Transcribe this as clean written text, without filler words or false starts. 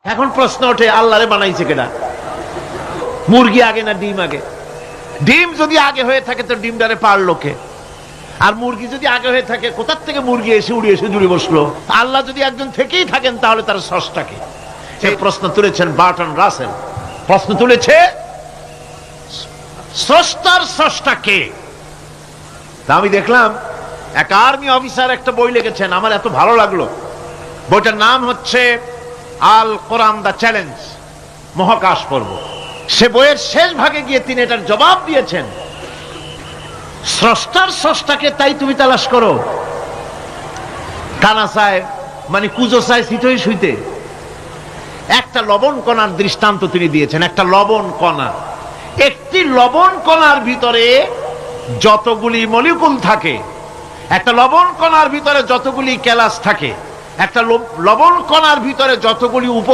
এখন প্রশ্ন ওঠে, আল্লাহরে বানাইছে কেডা? মুরগি আগে না ডিম আগে? ডিম যদি আগে হয়ে থাকে তো ডিমটারে পারলো কে? আর মুরগি যদি আগে হয়ে থাকে, কোথার থেকে মুরগি এসে উড়ে এসে জুড়ে বসলো? আল্লাহ যদি একজন থেকেই থাকেন তাহলে তার স্রষ্টাকে? এই প্রশ্ন তুলেছেন বার্টন রাসেল। প্রশ্ন তুলেছে স্রষ্টার স্রষ্টা কে? তা আমি দেখলাম এক আর্মি অফিসার একটা বই লিখেছেন, আমার এত ভালো লাগলো। বইটার নাম হচ্ছে আল কোরআন দা চ্যালেঞ্জ, মহাকাশ পর্ব। সে বইয়ের শেষ ভাগে গিয়ে তিনি এটার জবাব দিয়েছেন, স্রষ্টার স্রষ্টাকে তাই তুমি তালাশ করো, কানা চায় মানে কুজো চায় শীতই শুইতে। একটা লবণ কণার দৃষ্টান্ত তিনি দিয়েছেন। একটা লবণ কণা, একটি লবণ কণার ভিতরে যতগুলি মলিকুল থাকে, একটা লবণ কণার ভিতরে যতগুলি ক্যালাস থাকে, একটা লবণ কণার ভিতরে যতগুলি উপ